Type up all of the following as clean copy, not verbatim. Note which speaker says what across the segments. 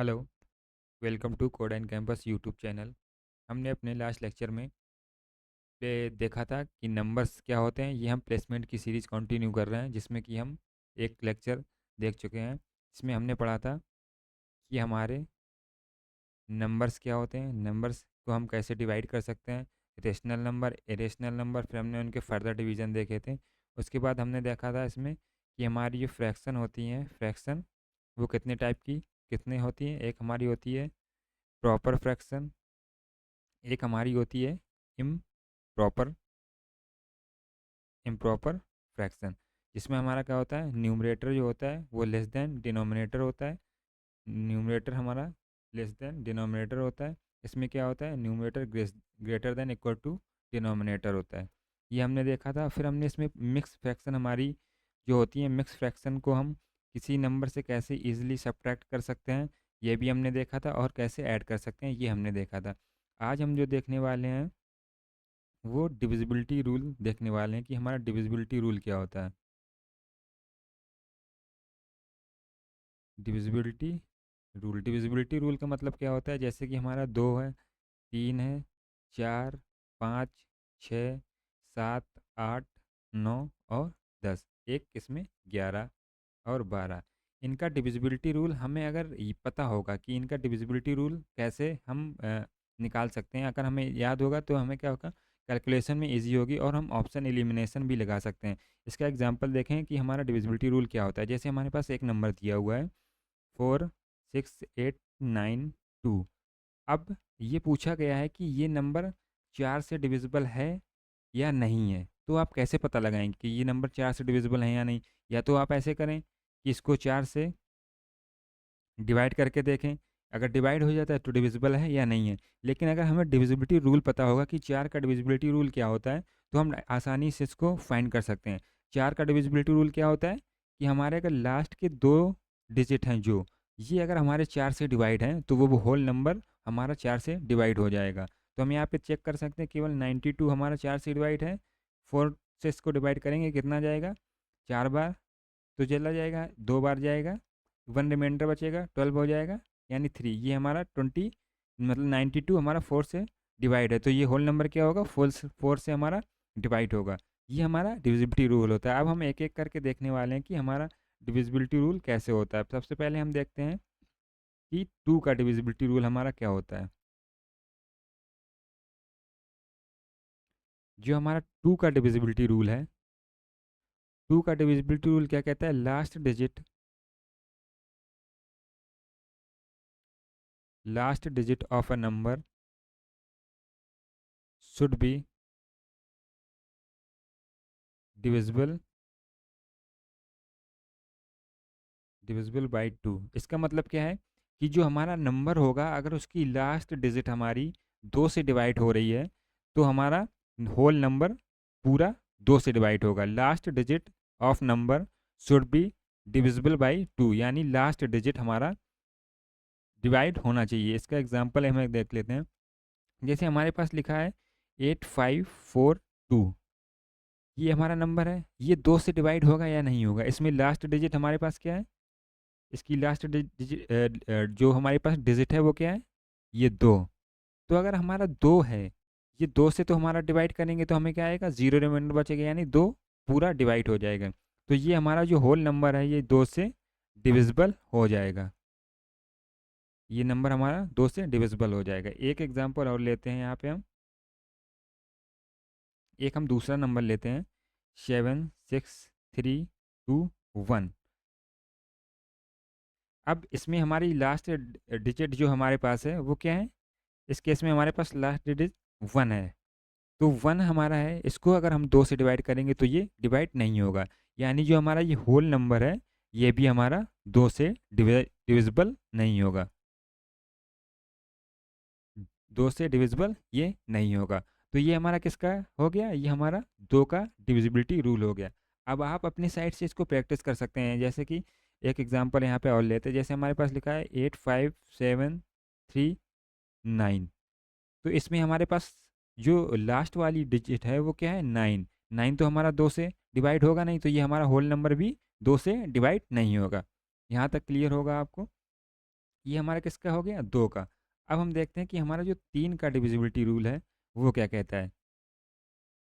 Speaker 1: Hello, welcome to Code and Campus YouTube channel. हमने अपने last lecture में पे देखा था कि नंबर्स क्या होते हैं। ये हम प्लेसमेंट की सीरीज़ कंटिन्यू कर रहे हैं, जिसमें कि हम एक लेक्चर देख चुके हैं। इसमें हमने पढ़ा था कि हमारे नंबर्स क्या होते हैं, नंबर्स को हम कैसे डिवाइड कर सकते हैं, रेशनल नंबर, इरेशनल नंबर, फिर हमने उनके फर्दर डिवीज़न देखे थे। उसके बाद हमने देखा था इसमें कि हमारी जो फ्रैक्शन होती हैं, फ्रैक्शन वो कितने टाइप की कितने होती हैं। एक हमारी होती है प्रॉपर फ्रैक्शन, एक हमारी होती है इम प्रॉपर इम्प्रॉपर फ्रैक्शन, जिसमें हमारा क्या होता है, न्यूमरेटर जो होता है वो लेस देन डिनोमिनेटर होता है। न्यूमरेटर हमारा लेस देन डिनोमिनेटर होता है। इसमें क्या होता है, numerator greater than equal to denominator होता है। ये हमने देखा था। फिर हमने इसमें मिक्स फ्रैक्शन हमारी जो होती है, मिक्स फ्रैक्शन को हम किसी नंबर से कैसे इजीली सब्ट्रैक्ट कर सकते हैं, ये भी हमने देखा था। और कैसे ऐड कर सकते हैं, ये हमने देखा था। आज हम जो देखने वाले हैं वो डिविजिबिलिटी रूल देखने वाले हैं कि हमारा डिविजिबिलिटी रूल क्या होता है। डिविजिबिलिटी डिविजिबिलिटी रूल का मतलब क्या होता है, जैसे कि हमारा 2 है, 3 है, 4, 5, 6, 7, 8, 9 और 10, एक इसमें 11 और 12। इनका डिविजिबिलिटी रूल हमें अगर ये पता होगा कि इनका डिविजिबिलिटी रूल कैसे हम निकाल सकते हैं, अगर हमें याद होगा तो हमें क्या होगा, कैलकुलेशन में इजी होगी और हम ऑप्शन एलिमिनेशन भी लगा सकते हैं। इसका एग्जांपल देखें कि हमारा डिविजिबिलिटी रूल क्या होता है। जैसे हमारे पास एक नंबर दिया हुआ है 46892। अब ये पूछा गया है कि ये नंबर 4 से डिविजिबल है या नहीं है। तो आप कैसे पता लगाएंगे कि ये नंबर 4 से डिविजिबल है या नहीं। या तो आप ऐसे करें कि इसको 4 से डिवाइड करके देखें, अगर डिवाइड हो जाता है तो डिविजिबल है या नहीं है। लेकिन अगर हमें डिविजिबिलिटी रूल पता होगा कि 4 का डिविजिबिलिटी रूल क्या होता है, तो हम आसानी से इसको फाइंड कर सकते हैं। 4 का डिविजिबिलिटी रूल क्या होता है कि हमारे अगर लास्ट के 2 डिजिट हैं जो, ये अगर हमारे 4 से डिवाइड हैं तो वो होल नंबर हमारा 4 से डिवाइड हो जाएगा। तो हम यहाँ पे चेक कर सकते हैं, केवल 92 हमारा 4 से डिवाइड है। 4 से इसको डिवाइड करेंगे कितना जाएगा, 4 बार तो चला जाएगा, 2 बार जाएगा, 1 रिमाइंडर बचेगा, 12 हो जाएगा, यानी 3। ये हमारा 20 मतलब 92 हमारा 4 से डिवाइड है, तो ये होल नंबर क्या होगा, 4 से हमारा डिवाइड होगा। ये हमारा डिविजिबिलिटी रूल होता है। अब हम एक एक करके देखने वाले हैं कि हमारा डिविजिबिलिटी रूल कैसे होता है। सबसे पहले हम देखते हैं कि 2 का डिविजिबिलिटी रूल हमारा क्या होता है। जो हमारा 2 का डिविजिबिलिटी रूल है, 2 का डिविजिबिलिटी रूल क्या कहता है, last digit of a number should be divisible divisible by 2। इसका मतलब क्या है कि जो हमारा नंबर होगा, अगर उसकी लास्ट डिजिट हमारी 2 से डिवाइड हो रही है, तो हमारा होल नंबर पूरा 2 से डिवाइड होगा। Last digit of number should be divisible by 2, यानी लास्ट डिजिट हमारा डिवाइड होना चाहिए। इसका एग्जांपल हम देख लेते हैं। जैसे हमारे पास लिखा है 8542, ये हमारा नंबर है, ये 2 से डिवाइड होगा या नहीं होगा। इसमें लास्ट डिजिट हमारे पास क्या है, इसकी लास्ट डिजिट जो हमारे पास डिजिट है वो क्या है, ये 2। तो अगर हमारा 2 है, ये 2 से तो हमारा डिवाइड करेंगे तो हमें क्या आएगा, 0 रिमाइंडर बचेगा, यानी 2 पूरा डिवाइड हो जाएगा। तो ये हमारा जो होल नंबर है ये 2 से डिविजिबल हो जाएगा। ये नंबर हमारा 2 से डिविजिबल हो जाएगा। एक एग्जांपल और लेते हैं यहाँ पे हम। एक हम दूसरा नंबर लेते हैं 76321। अब इसमें हमारी लास्ट डिजिट जो हमारे पास है वो क्या है, इस केस में हमारे पास लास्ट डिजिट 1 है। तो 1 हमारा है, इसको अगर हम 2 से डिवाइड करेंगे तो ये डिवाइड नहीं होगा। यानी जो हमारा ये होल नंबर है ये भी हमारा 2 से डिविजिबल नहीं होगा, 2 से डिविजिबल ये नहीं होगा। तो ये हमारा किसका हो गया, ये हमारा 2 का डिविजिबिलिटी रूल हो गया। अब आप अपनी साइड से इसको प्रैक्टिस कर सकते हैं। जैसे कि एक एग्जांपल यहाँ पे और लेते हैं। जैसे हमारे पास लिखा है 85739, तो इसमें हमारे पास जो लास्ट वाली डिजिट है वो क्या है, 9। 9 तो हमारा 2 से डिवाइड होगा नहीं, तो ये हमारा होल नंबर भी 2 से डिवाइड नहीं होगा। यहाँ तक क्लियर होगा आपको। ये हमारा किसका हो गया? 2 का। अब हम देखते हैं कि हमारा जो 3 का डिविजिबिलिटी रूल है वो क्या कहता है?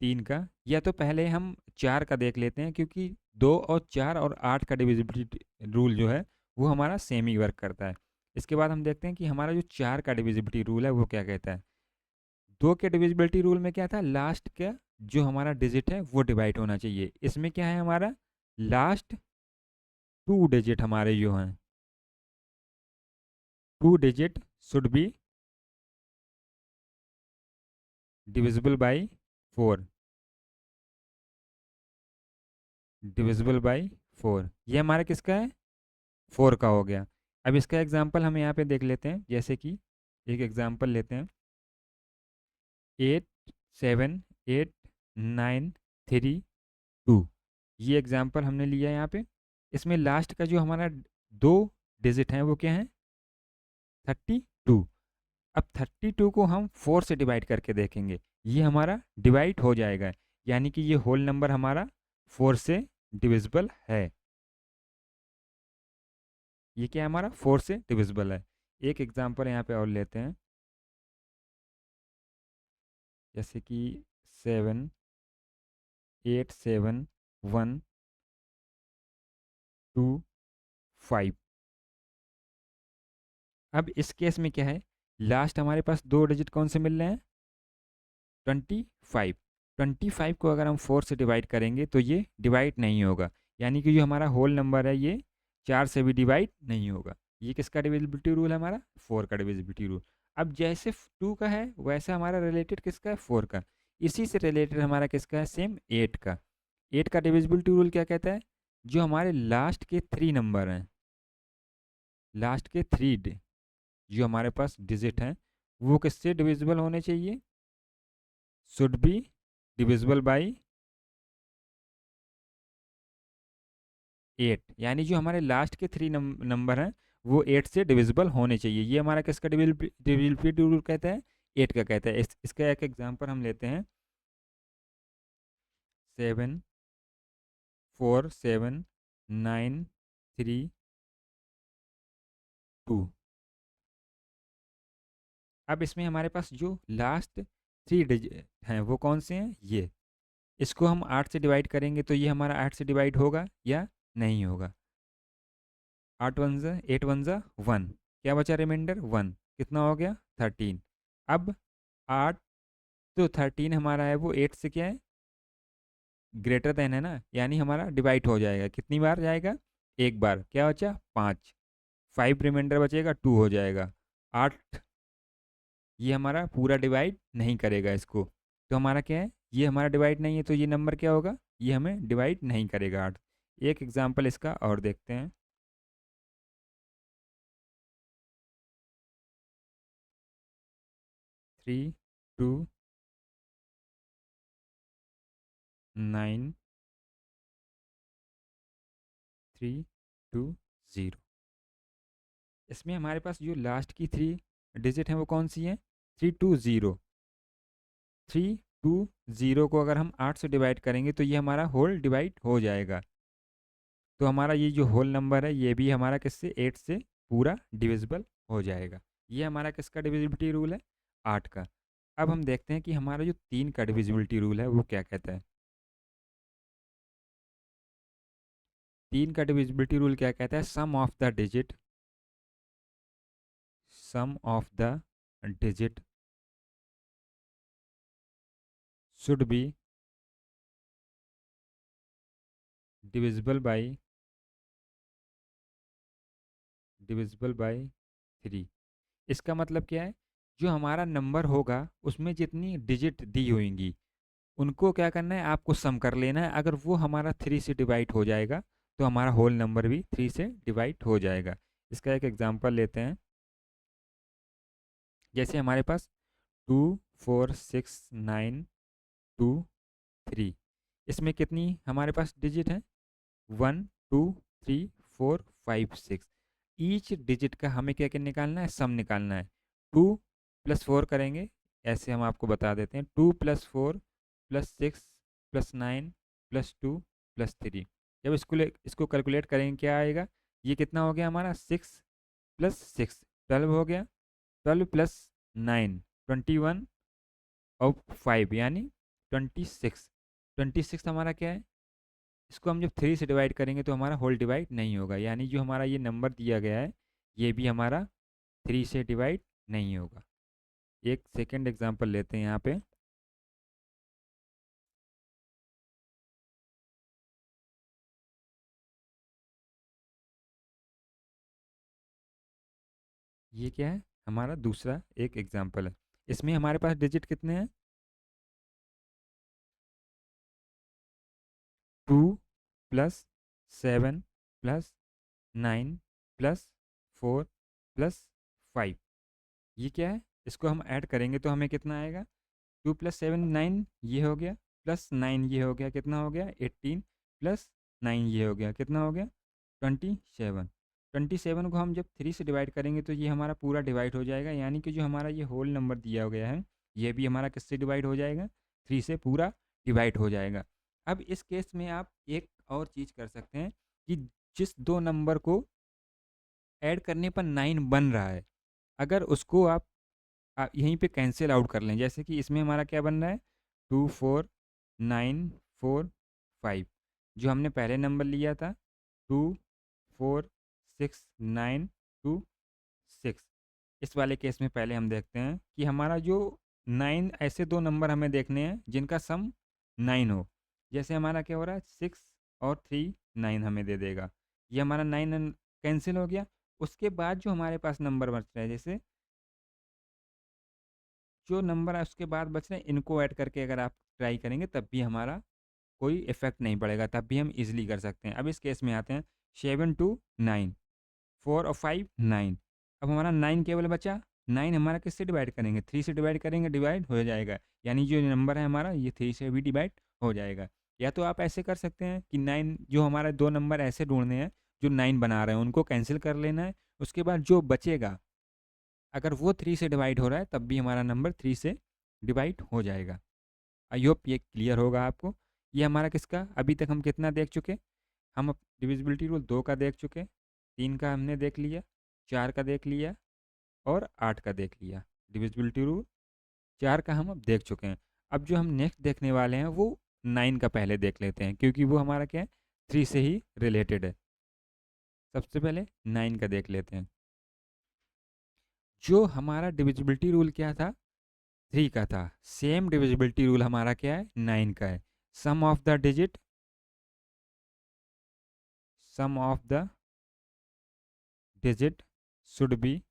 Speaker 1: 3 का, या तो पहले हम 4 का देख लेते हैं, क्योंकि 2 और 4 और 8 का डिविजिबिलिटी रूल जो है वो हमारा सेम ही वर्क करता है। इसके बाद हम देखते हैं कि हमारा जो 4 का डिविजिबिलिटी रूल है वो क्या कहता है? 2 के डिविजिबिलिटी रूल में क्या था? लास्ट का जो हमारा डिजिट है वो डिवाइड होना चाहिए। इसमें क्या है हमारा? लास्ट 2 डिजिट हमारे जो हैं, 2 digit should be divisible by 4, divisible by 4। ये हमारा किसका है? 4 का हो गया। अब इसका एग्जांपल हम यहाँ पे देख लेते हैं, जैसे कि एक एग्जांपल लेते हैं, 8 7 8 9 3 2। ये एग्जांपल हमने लिया है यहाँ पे। इसमें लास्ट का जो हमारा 2 डिजिट हैं वो क्या है? 32। अब 32 को हम 4 से डिवाइड करके देखेंगे, ये हमारा डिवाइड हो जाएगा, यानी कि ये होल नंबर हमारा 4 से डिविजिबल है। ये क्या है? हमारा 4 से डिविजिबल है। एक एग्जांपल यहाँ पे और लेते हैं, जैसे कि 7 8 7 1 2 5। अब इस केस में क्या है? लास्ट हमारे पास 2 डिजिट कौन से मिल रहे हैं? 25। 25 को अगर हम 4 से डिवाइड करेंगे तो ये डिवाइड नहीं होगा, यानी कि जो हमारा होल नंबर है ये 4 से भी डिवाइड नहीं होगा। ये किसका डिविजिबिलिटी रूल है? हमारा 4 का डिविजिबिलिटी रूल। अब जैसे 2 का है वैसे हमारा रिलेटेड किसका है? 4 का। इसी से रिलेटेड हमारा किसका है? सेम 8 का। 8 का डिविजिबिलिटी रूल क्या कहता है? जो हमारे लास्ट के 3 नंबर हैं, लास्ट के 3 जो हमारे पास डिजिट हैं वो किससे डिविजिबल होने चाहिए? शुड बी डिविजिबल बाई 8, यानी जो हमारे लास्ट के 3 नंबर हैं वो 8 से डिविजिबल होने चाहिए। ये हमारा किसका डिविजिबिलिटी रूल कहता है? 8 का कहता है। इसका एक एग्जांपल हम लेते हैं, 7 4 7 9 3 2। अब इसमें हमारे पास जो लास्ट 3 डिजिट हैं वो कौन से हैं? ये। इसको हम 8 से डिवाइड करेंगे तो ये हमारा 8 से डिवाइड होगा या नहीं होगा? 8 वन ज़ा 8 वन ज़ा 1, क्या बचा रिमाइंडर? 1। कितना हो गया? 13। अब 8, तो 13 हमारा है वो 8 से क्या है? ग्रेटर देन है ना, यानी हमारा डिवाइड हो जाएगा। कितनी बार जाएगा? एक बार। क्या बचा? 5। 5 रिमाइंडर बचेगा, 2 हो जाएगा। 8 ये हमारा पूरा डिवाइड नहीं करेगा इसको, तो हमारा क्या है? ये हमारा डिवाइड नहीं है, तो ये नंबर क्या होगा? ये हमें डिवाइड नहीं करेगा 8। एक एग्जाम्पल इसका और देखते हैं, 3 2 9 3 2 0। इसमें हमारे पास जो लास्ट की 3 डिजिट हैं वो कौन सी हैं? 320। 320 को अगर हम 8 से डिवाइड करेंगे तो ये हमारा होल डिवाइड हो जाएगा। तो हमारा ये जो होल नंबर है ये भी हमारा किससे? 8 से पूरा डिविजिबल हो जाएगा। ये हमारा किसका डिविजिबिलिटी रूल है? 8 का। अब हम देखते हैं कि हमारा जो 3 का डिविजिबिलिटी रूल है वो क्या कहता है। 3 का डिविजिबिलिटी रूल क्या कहता है? Sum of the digit should be divisible by 3। इसका मतलब क्या है? जो हमारा नंबर होगा उसमें जितनी डिजिट दी होंगी उनको क्या करना है? आपको सम कर लेना है। अगर वो हमारा 3 से डिवाइड हो जाएगा तो हमारा होल नंबर भी 3 से डिवाइड हो जाएगा। इसका एक एग्जांपल लेते हैं, जैसे हमारे पास 2 4 6 9 2 3। इसमें कितनी हमारे पास डिजिट है? 1 2 3 4 5 6। ईच डिजिट का हमें क्या क्या निकालना है? सम निकालना है। 2 प्लस 4 करेंगे, ऐसे हम आपको बता देते हैं, 2 plus 4 plus 6 plus 9 plus 2 plus 3। जब इसको कैलकुलेट करेंगे क्या आएगा? ये कितना हो गया हमारा? 6 प्लस 6 12 हो गया, 12 प्लस 9 21 और 5 यानी 26। 26 हमारा क्या है, इसको हम जब 3 से डिवाइड करेंगे तो हमारा होल डिवाइड नहीं होगा, यानी जो हमारा ये नंबर दिया गया है ये भी हमारा 3 से डिवाइड नहीं होगा। एक सेकेंड एग्जांपल लेते हैं यहाँ पे। ये क्या है, हमारा दूसरा एक एग्जांपल है। इसमें हमारे पास डिजिट कितने हैं, 2 प्लस 7 प्लस 9 प्लस 4 प्लस 5। ये क्या है, इसको हम ऐड करेंगे तो हमें कितना आएगा, 2 प्लस 7 9 ये हो गया, प्लस 9 ये हो गया, कितना हो गया 18, प्लस 9 ये हो गया, कितना हो गया 27। 27 को हम जब 3 से डिवाइड करेंगे तो ये हमारा पूरा डिवाइड हो जाएगा, यानी कि जो हमारा ये होल नंबर दिया गया है ये भी हमारा किससे डिवाइड हो जाएगा, 3 से पूरा डिवाइड हो जाएगा। अब इस केस में आप एक और चीज़ कर सकते हैं कि जिस दो नंबर को ऐड करने पर 9 बन रहा है, अगर उसको आप यहीं पे कैंसिल आउट कर लें, जैसे कि इसमें हमारा क्या बन रहा है 2 4 9 4 5, जो हमने पहले नंबर लिया था 2 4 6 9 2 6। इस वाले केस में पहले हम देखते हैं कि हमारा जो 9 ऐसे दो नंबर हमें देखने हैं जिनका सम 9 हो। जैसे हमारा क्या हो रहा है 6 और 3 9 हमें दे देगा, ये हमारा 9 कैंसिल हो गया। उसके बाद जो हमारे पास नंबर बच रहा है, जैसे जो नंबर है उसके बाद बच रहे हैं, इनको ऐड करके अगर आप ट्राई करेंगे तब भी हमारा कोई इफेक्ट नहीं पड़ेगा, तब भी हम इजीली कर सकते हैं। अब इस केस में आते हैं 7 2 9 4 और 5 9। अब हमारा 9 केवल बचा, 9 हमारा किससे डिवाइड करेंगे, 3 से डिवाइड करेंगे, डिवाइड हो जाएगा, यानी जो नंबर है हमारा ये 3 से भी डिवाइड हो जाएगा। या तो आप ऐसे कर सकते हैं कि 9 जो हमारा दो नंबर ऐसे ढूंढने हैं जो 9 बना रहे हैं उनको कैंसिल कर लेना है, उसके बाद जो बचेगा अगर वो 3 से डिवाइड हो रहा है तब भी हमारा नंबर 3 से डिवाइड हो जाएगा। आई होप ये क्लियर होगा आपको। ये हमारा किसका, अभी तक हम कितना देख चुके, हम डिविजिबिलिटी रूल 2 का देख चुके, 3 का हमने देख लिया, 4 का देख लिया और 8 का देख लिया। डिविजिबिलिटी रूल 4 का हम अब देख चुके हैं। अब जो हम नेक्स्ट देखने वाले हैं वो 9 का पहले देख लेते हैं, क्योंकि वो हमारा क्या है 3 से ही रिलेटेड है। सबसे पहले 9 का देख लेते हैं। जो हमारा डिविजिबिलिटी रूल क्या था, 3 का था, सेम डिविजिबिलिटी रूल हमारा क्या है 9 का है। Sum of the digit, sum of the digit should be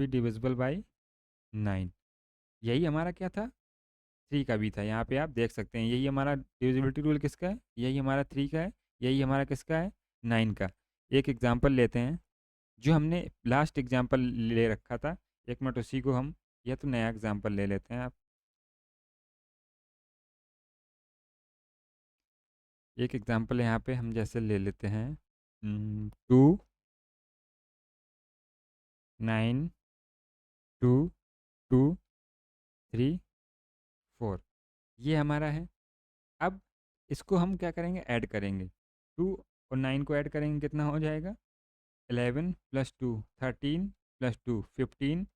Speaker 1: divisible by 9। यही हमारा क्या था, 3 का भी था। यहाँ पे आप देख सकते हैं यही हमारा डिविजिबिलिटी रूल किसका है, यही हमारा 3 का है, यही हमारा किसका है 9 का। एक एग्जांपल लेते हैं, जो हमने लास्ट एग्जांपल ले रखा था, एक मिनट उसी को हम, या तो नया एग्जांपल ले लेते हैं आप। एक एग्जांपल यहाँ पे हम जैसे ले लेते हैं 2 9 2 2 3 4, ये हमारा है। अब इसको हम क्या करेंगे, ऐड करेंगे, 2 और 9 को ऐड करेंगे, कितना हो जाएगा 11 plus 2 13 plus 2 15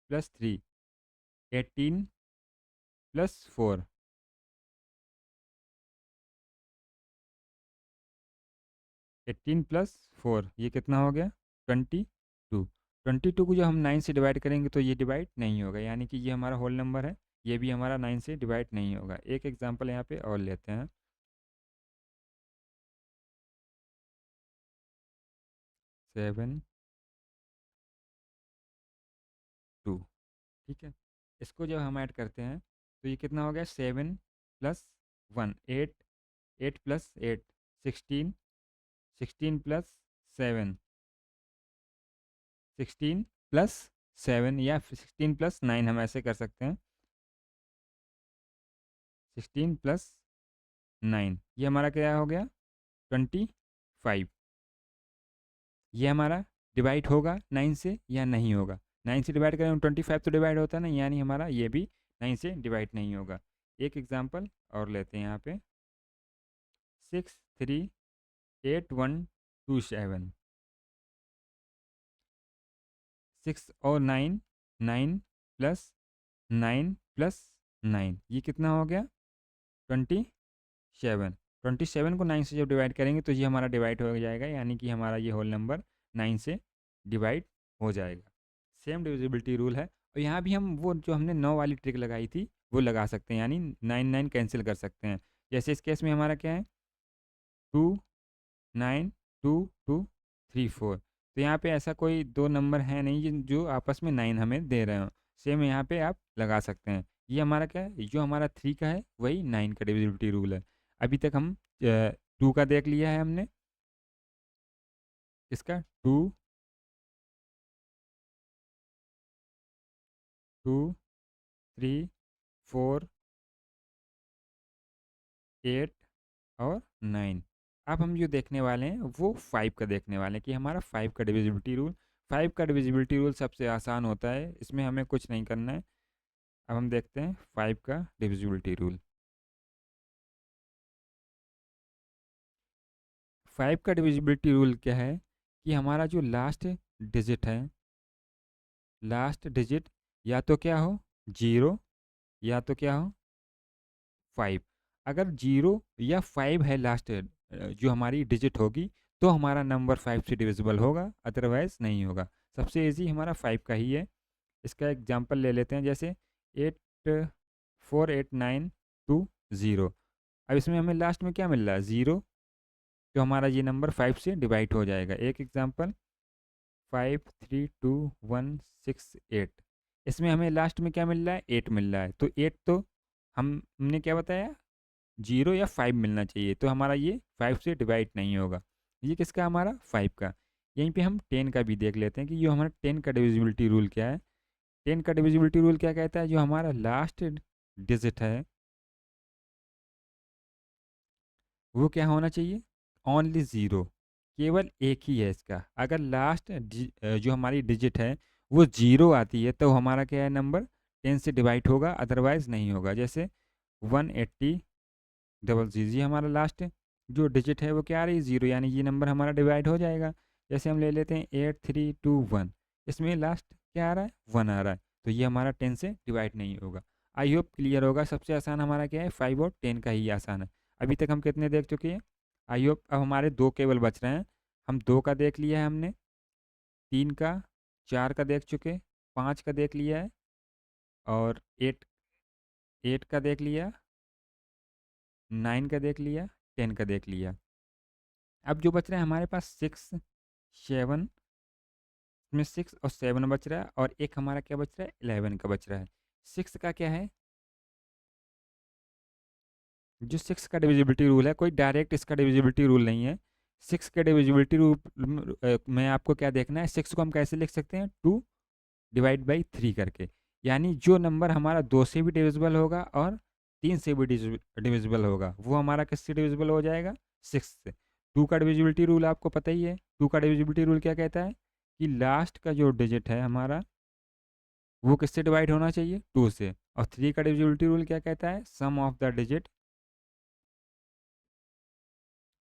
Speaker 1: plus 3 18 plus 4 18 plus 4 ये कितना हो गया 22। 22 को जब हम 9 से डिवाइड करेंगे तो ये डिवाइड नहीं होगा, यानी कि ये हमारा होल नंबर है, ये भी हमारा 9 से डिवाइड नहीं होगा। एक एग्जांपल यहाँ पे और लेते हैं, 7 2, ठीक है। इसको जब हम ऐड करते हैं तो ये कितना हो गया 7 प्लस 1 8, 8 प्लस 8 16, 16 प्लस 7 16 प्लस 7 या 16 प्लस 9 हम ऐसे कर सकते हैं, 16 प्लस 9 ये हमारा क्या हो गया 25। ये हमारा डिवाइड होगा 9 से या नहीं होगा, 9 से डिवाइड करें 25 तो डिवाइड होता है ना, यानी हमारा ये भी 9 से डिवाइड नहीं होगा। एक एग्जांपल और लेते हैं यहाँ पे, 638127, 6 और 9, 9 प्लस 9 प्लस 9, ये कितना हो गया? 27। 27 को 9 से जब डिवाइड करेंगे तो ये हमारा डिवाइड हो जाएगा, यानी कि हमारा ये होल नंबर 9 से डिवाइड हो जाएगा। सेम डिविजिबिलिटी रूल है, और यहाँ भी हम वो जो हमने 9 वाली ट्रिक लगाई थी वो लगा सकते हैं, यानी 9 9 कैंसिल कर सकते हैं। जैसे इस केस में हमारा क्या है, 2 9 2 2 3 4, तो यहाँ पे ऐसा कोई दो नंबर है नहीं जो आपस में 9 हमें दे रहे हो। सेम यहाँ पे आप लगा सकते हैं। ये हमारा क्या है, जो हमारा 3 का है वही 9 का डिविजिबिलिटी रूल है। अभी तक हम 2 का देख लिया है हमने, इसका 2 2 3 4 8 और 9। अब हम जो देखने वाले हैं वो 5 का देखने वाले हैं कि हमारा 5 का डिविजिबिलिटी रूल। 5 का डिविजिबिलिटी रूल सबसे आसान होता है, इसमें हमें कुछ नहीं करना है। अब हम देखते हैं 5 का डिविजिबिलिटी रूल। 5 का डिविजिबिलिटी रूल क्या है कि हमारा जो लास्ट डिजिट है, लास्ट डिजिट या तो क्या हो 0 या तो क्या हो 5। अगर 0 या 5 है लास्ट जो हमारी डिजिट होगी, तो हमारा नंबर 5 से डिविजिबल होगा, अदरवाइज नहीं होगा। सबसे इजी हमारा 5 का ही है। इसका एग्जांपल ले लेते हैं, जैसे 848920। अब इसमें हमें लास्ट में क्या मिल रहा है, 0, तो हमारा ये नंबर 5 से डिवाइड हो जाएगा। एक एग्जांपल 532168, इसमें हमें लास्ट में क्या मिल रहा है, 8 मिल रहा है। तो 8 तो हमने क्या बताया, 0 या 5 मिलना चाहिए, तो हमारा ये 5 से डिवाइड नहीं होगा। ये किसका, हमारा 5 का। यहीं पे हम 10 का भी देख लेते हैं कि जो हमारा 10 का डिविजिबिलिटी रूल क्या है। 10 का डिविजिबिलिटी रूल क्या कहता है, जो हमारा लास्ट डिजिट है वो क्या होना चाहिए, ओनली 0, केवल एक ही है इसका। अगर लास्ट जो हमारी डिजिट है वो 0 आती है तो हमारा क्या है, नंबर 10 से डिवाइड होगा, अदरवाइज नहीं होगा। जैसे 180 डबल जीरो, ये हमारा लास्ट जो डिजिट है वो क्या आ रही है, 0, यानी ये नंबर हमारा डिवाइड हो जाएगा। जैसे हम ले लेते हैं 8321, इसमें लास्ट क्या आ रहा है, 1 आ रहा है, तो ये हमारा 10 से डिवाइड नहीं होगा। आई होप क्लियर होगा। सबसे आसान हमारा क्या है, 5 और 10 का ही आसान है। अभी तक हम कितने देख चुके हैं, आई होप अब हमारे 2 केवल बच रहे हैं। हम 2 का देख लिया है हमने, 3 का, 4 का देख चुके, 5 का देख लिया है, और 8 8 का देख लिया, 9 का देख लिया, 10 का देख लिया। अब जो बच रहे हैं हमारे पास 6 7, इसमें 6 और 7 बच रहा है, और एक हमारा क्या बच रहा है, 11 का बच रहा है। 6 का क्या है, जो 6 का डिविजिबिलिटी रूल है, कोई डायरेक्ट इसका डिविजिबिलिटी रूल नहीं है। 6 का डिविजिबिलिटी रूल में आपको क्या देखना है, 6 को हम कैसे लिख सकते हैं, 2 डिवाइड बाई 3 करके। यानी जो नंबर हमारा 2 से भी डिविजिबल होगा और 3 से भी डिविजिबल होगा, वो हमारा किससे डिविजिबल हो जाएगा, 6 से। 2 का डिविजिबिलिटी रूल आपको पता ही है। 2 का डिविजिबिलिटी रूल क्या कहता है कि लास्ट का जो डिजिट है हमारा वो किससे डिवाइड होना चाहिए, 2 से। और 3 का डिविजिबिलिटी रूल क्या कहता है, सम ऑफ द डिजिट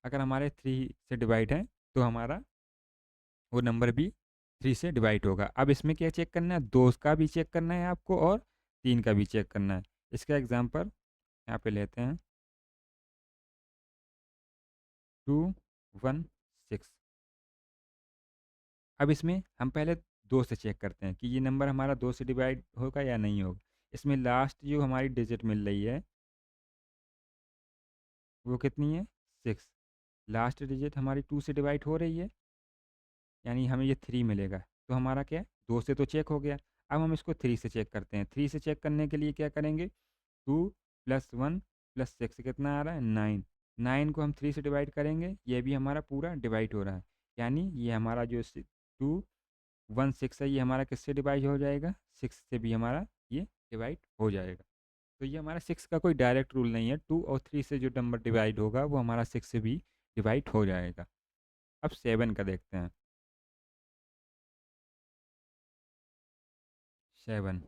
Speaker 1: अगर हमारे 3 से डिवाइड है तो हमारा वो नंबर भी 3 से डिवाइड होगा। अब इसमें क्या चेक करना है, 2 का भी चेक करना है आपको और 3 का भी चेक करना है। इसका एग्जांपल यहाँ पे लेते हैं, 216। अब इसमें हम पहले 2 से चेक करते हैं कि ये नंबर हमारा 2 से डिवाइड होगा या नहीं होगा। इसमें लास्ट जो हमारी डिजिट मिल रही है वो कितनी है, 6। लास्ट डिजिट हमारी 2 से डिवाइड हो रही है, यानी हमें ये 3 मिलेगा। तो हमारा क्या है, 2 से तो चेक हो गया। अब हम इसको 3 से चेक करते हैं। 3 से चेक करने के लिए क्या करेंगे, 2 प्लस 1 प्लस 6 कितना आ रहा है, 9। 9 को हम 3 से डिवाइड करेंगे, ये भी हमारा पूरा डिवाइड हो रहा है। यानी ये हमारा जो 216 है ये हमारा किससे डिवाइड हो जाएगा, 6 से भी हमारा ये डिवाइड हो जाएगा। तो ये हमारा 6 का कोई डायरेक्ट रूल नहीं है। 2 और 3 से जो नंबर डिवाइड होगा वो हमारा 6 से भी डिवाइड हो जाएगा। अब 7 का देखते हैं। 7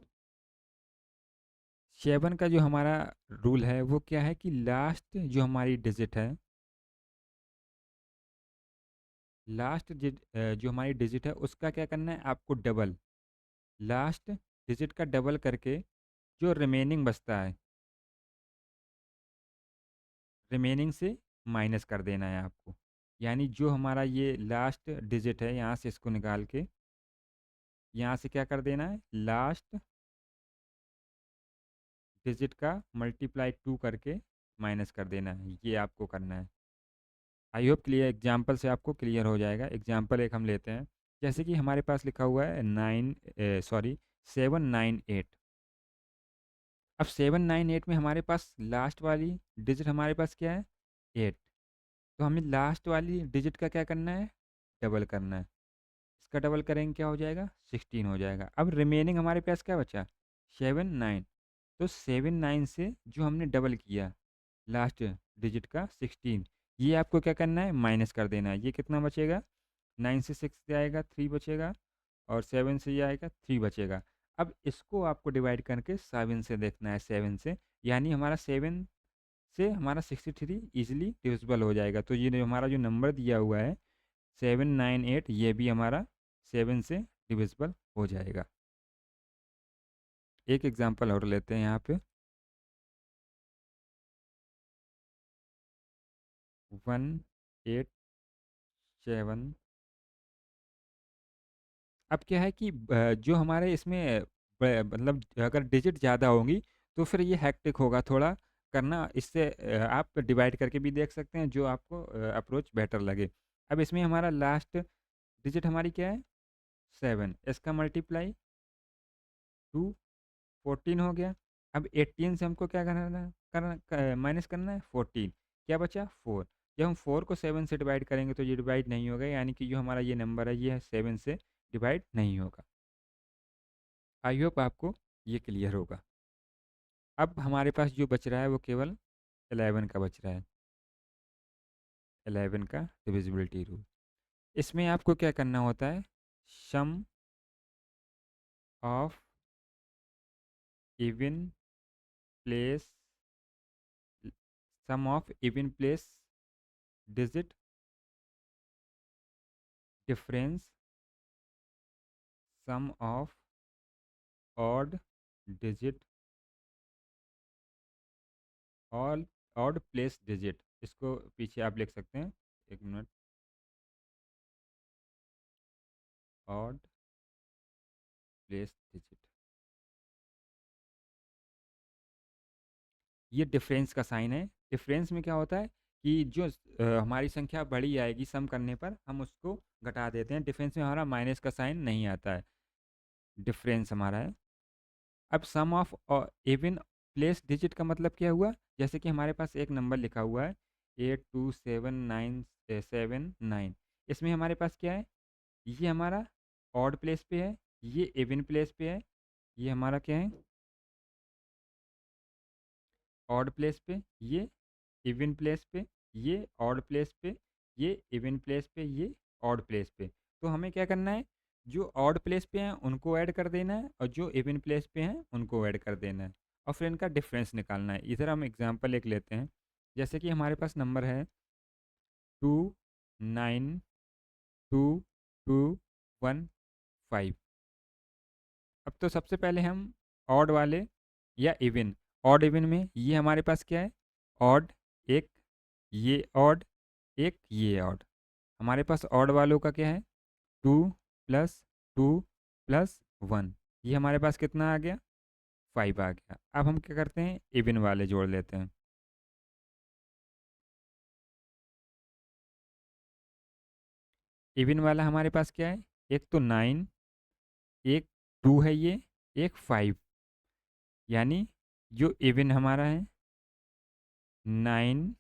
Speaker 1: 7 का जो हमारा रूल है वो क्या है कि लास्ट जो हमारी डिजिट है लास्ट जो हमारी डिजिट है उसका क्या करना है आपको, डबल, लास्ट डिजिट का डबल करके जो रिमेनिंग बचता है, रिमेनिंग से माइनस कर देना है आपको। यानी जो हमारा ये लास्ट डिजिट है यहाँ से इसको निकाल के यहाँ से क्या कर देना है, लास्ट डिजिट का मल्टीप्लाई 2 करके माइनस कर देना है, ये आपको करना है। आई होप क्लियर, एग्जाम्पल से आपको क्लियर हो जाएगा। एग्जाम्पल एक हम लेते हैं, जैसे कि हमारे पास लिखा हुआ है 798। अब 798 में हमारे पास लास्ट वाली डिजिट हमारे पास क्या है, 8। तो हमें लास्ट वाली डिजिट का क्या करना है, डबल करना है। इसका डबल करेंगे क्या हो जाएगा, 16 हो जाएगा। अब रिमेनिंग हमारे पास क्या बचा, 7 9। तो 7 9 से जो हमने डबल किया लास्ट डिजिट का 16, ये आपको क्या करना है, माइनस कर देना है। ये कितना बचेगा, 9 से 6 जाएगा 3 बचेगा, और 7 से ये आएगा 3 बचेगा। अब इसको आपको डिवाइड करके 7 से देखना है, 7 से, यानी हमारा 7 से हमारा 63 ईजिली डिविजिबल हो जाएगा। तो ये हमारा जो नंबर दिया हुआ है 798, ये भी हमारा 7 से डिविजिबल हो जाएगा। एक एग्जांपल और लेते हैं यहाँ पे, 187। अब क्या है कि जो हमारे इसमें मतलब अगर डिजिट ज़्यादा होंगी तो फिर ये हैक्टिक होगा थोड़ा करना। इससे आप डिवाइड करके भी देख सकते हैं, जो आपको अप्रोच बेटर लगे। अब इसमें हमारा लास्ट डिजिट हमारी क्या है, 7, इसका मल्टीप्लाई 2, 14 हो गया। अब 18 से हमको क्या करना माइनस करना है 14, क्या बचा 4। जब हम 4 को 7 से डिवाइड करेंगे तो ये डिवाइड नहीं होगा, यानी कि जो हमारा ये नंबर है ये 7 से डिवाइड नहीं होगा। आई होप आपको ये क्लियर होगा। अब हमारे पास जो बच रहा है वो केवल 11 का बच रहा है, 11 का डिविजिबिलिटी रूल। इसमें आपको क्या करना होता है, sum of even place, sum of even place digit difference, sum of odd digit all odd place digit, इसको पीछे आप लिख सकते हैं, एक मिनट, ऑड प्लेस डिजिट। ये डिफरेंस का साइन है। डिफरेंस में क्या होता है कि जो हमारी संख्या बड़ी आएगी सम करने पर हम उसको घटा देते हैं। डिफरेंस में हमारा माइनस का साइन नहीं आता है, डिफरेंस हमारा है। अब सम ऑफ इवन प्लेस डिजिट का मतलब क्या हुआ, जैसे कि हमारे पास एक नंबर लिखा हुआ है 82797, इसमें हमारे पास क्या है, ये हमारा ऑड प्लेस पे है, ये इवन प्लेस पे है, ये हमारा क्या है, ऑड प्लेस पे, ये इवन प्लेस पे, ये ऑड प्लेस पे, ये इवन प्लेस पे, ये ऑड प्लेस पे। तो हमें क्या करना है, जो ऑड प्लेस पे हैं उनको ऐड कर देना है, और जो इवन प्लेस पे हैं उनको ऐड कर देना है, और फिर इनका डिफरेंस निकालना है। इधर हम एग्जांपल एक लेते हैं, जैसे कि हमारे पास नंबर है 29221 5। अब तो सबसे पहले हम ऑड वाले या इवन, ऑड इवन में ये हमारे पास क्या है, ऑड एक, ये ऑड एक, ये ऑड। हमारे पास ऑड वालों का क्या है, 2 + 2 + 1, ये हमारे पास कितना आ गया, 5 आ गया। अब हम क्या करते हैं, इवन वाले जोड़ लेते हैं। इवन वाला हमारे पास क्या है, एक तो 9, एक 2 है, ये एक 5, यानी जो इवन हमारा है 9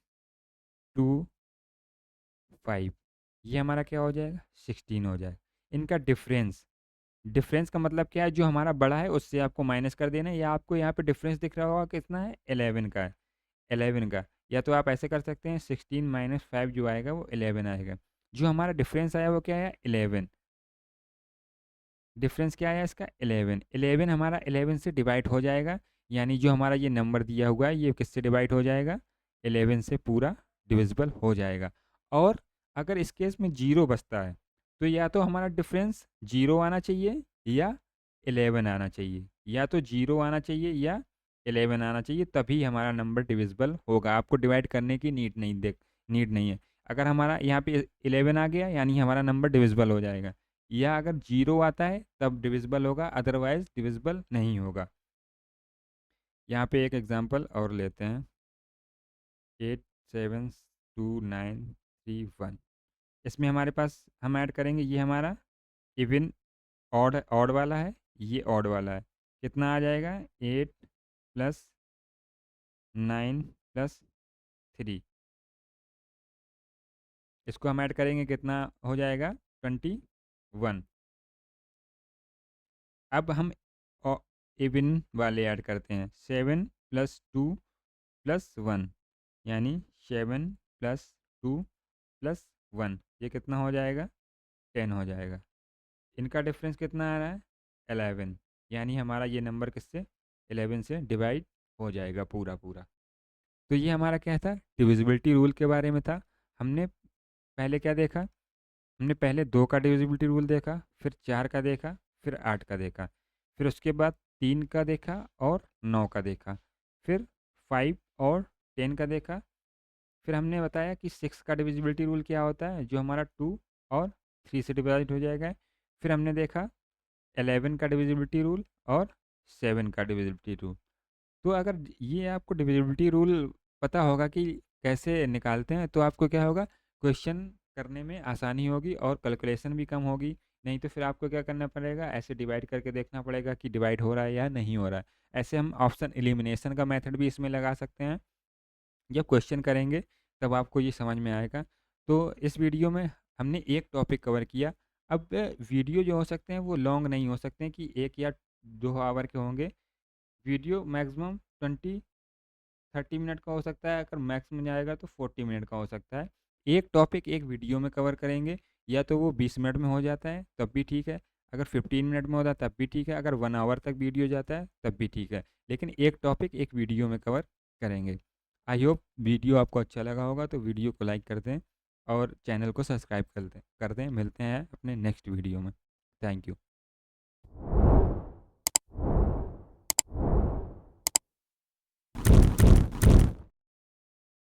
Speaker 1: 2 5, ये हमारा क्या हो जाएगा, 16 हो जाएगा। इनका डिफरेंस, डिफरेंस का मतलब क्या है, जो हमारा बड़ा है उससे आपको माइनस कर देना है, या आपको यहाँ पे डिफरेंस दिख रहा होगा कितना है, 11 का है, 11 का। या तो आप ऐसे कर सकते हैं 16 - 5 जो आएगा वो 11 आएगा। जो हमारा डिफरेंस आया वो क्या है, 11। डिफरेंस क्या आया इसका, 11। 11 हमारा 11 से डिवाइड हो जाएगा, यानी जो हमारा ये नंबर दिया हुआ है ये किससे डिवाइड हो जाएगा, 11 से पूरा डिविजिबल हो जाएगा। और अगर इस केस में 0 बचता है तो या तो हमारा डिफरेंस 0 आना चाहिए या 11 आना चाहिए, या तो 0 आना चाहिए या 11 आना चाहिए, तभी हमारा नंबर डिविजिबल होगा। आपको डिवाइड करने की नीड नहीं है। अगर हमारा यहाँ पे 11 आ गया यानी हमारा नंबर डिविजिबल हो जाएगा, या अगर 0 आता है तब डिविजिबल होगा, अदरवाइज डिविजिबल नहीं होगा। यहाँ पे एक एग्जांपल और लेते हैं, 872931। इसमें हमारे पास हम ऐड करेंगे, ये हमारा इवन ऑड ऑड वाला है, ये ऑड वाला है। कितना आ जाएगा? 8 प्लस 9 प्लस 3, इसको हम ऐड करेंगे, कितना हो जाएगा? 21। अब हम इवन वाले ऐड करते हैं, 7 प्लस 2 प्लस 1, यानी 7 प्लस 2 प्लस 1, ये कितना हो जाएगा? 10 हो जाएगा। इनका डिफरेंस कितना आ रहा है? 11, यानी हमारा ये नंबर किससे? 11 से डिवाइड हो जाएगा पूरा पूरा। तो ये हमारा क्या था? डिविजिबिलिटी रूल के बारे में था। हमने पहले क्या देखा? हमने पहले 2 का डिविजिबिलिटी रूल देखा, फिर 4 का देखा, फिर 8 का देखा, फिर उसके बाद 3 का देखा और 9 का देखा, फिर 5 और 10 का देखा। फिर हमने बताया कि 6 का डिविजिबिलिटी रूल क्या होता है, जो हमारा 2 और 3 से डिवाइड हो जाएगा। फिर हमने देखा 11 का डिविजिबिलिटी रूल और 7 का डिविजिबिलिटी रूल। तो अगर ये आपको डिविजिबिलिटी रूल पता होगा कि कैसे निकालते हैं, तो आपको क्या होगा? क्वेश्चन करने में आसानी होगी और कैलकुलेशन भी कम होगी। नहीं तो फिर आपको क्या करना पड़ेगा? ऐसे डिवाइड करके देखना पड़ेगा कि डिवाइड हो रहा है या नहीं हो रहा है। ऐसे हम ऑप्शन एलिमिनेशन का मेथड भी इसमें लगा सकते हैं। जब क्वेश्चन करेंगे तब आपको ये समझ में आएगा। तो इस वीडियो में हमने एक टॉपिक कवर किया। अब वीडियो जो हो सकते हैं वो लॉन्ग नहीं हो सकते हैं कि 1 या 2 आवर के होंगे। वीडियो मैक्सिमम 20-30 मिनट का हो सकता है, अगर मैक्स में जाएगा तो 40 मिनट का हो सकता है। एक टॉपिक एक वीडियो में कवर करेंगे, या तो वो 20 मिनट में हो जाता है तब भी ठीक है, अगर 15 मिनट में होता है तब भी ठीक है, अगर 1 आवर तक वीडियो जाता है तब भी ठीक है, लेकिन एक टॉपिक एक वीडियो में कवर करेंगे। आई होप वीडियो आपको अच्छा लगा होगा, तो वीडियो को लाइक कर दें और चैनल को सब्सक्राइब कर दें। मिलते हैं अपने नेक्स्ट वीडियो में। Thank you.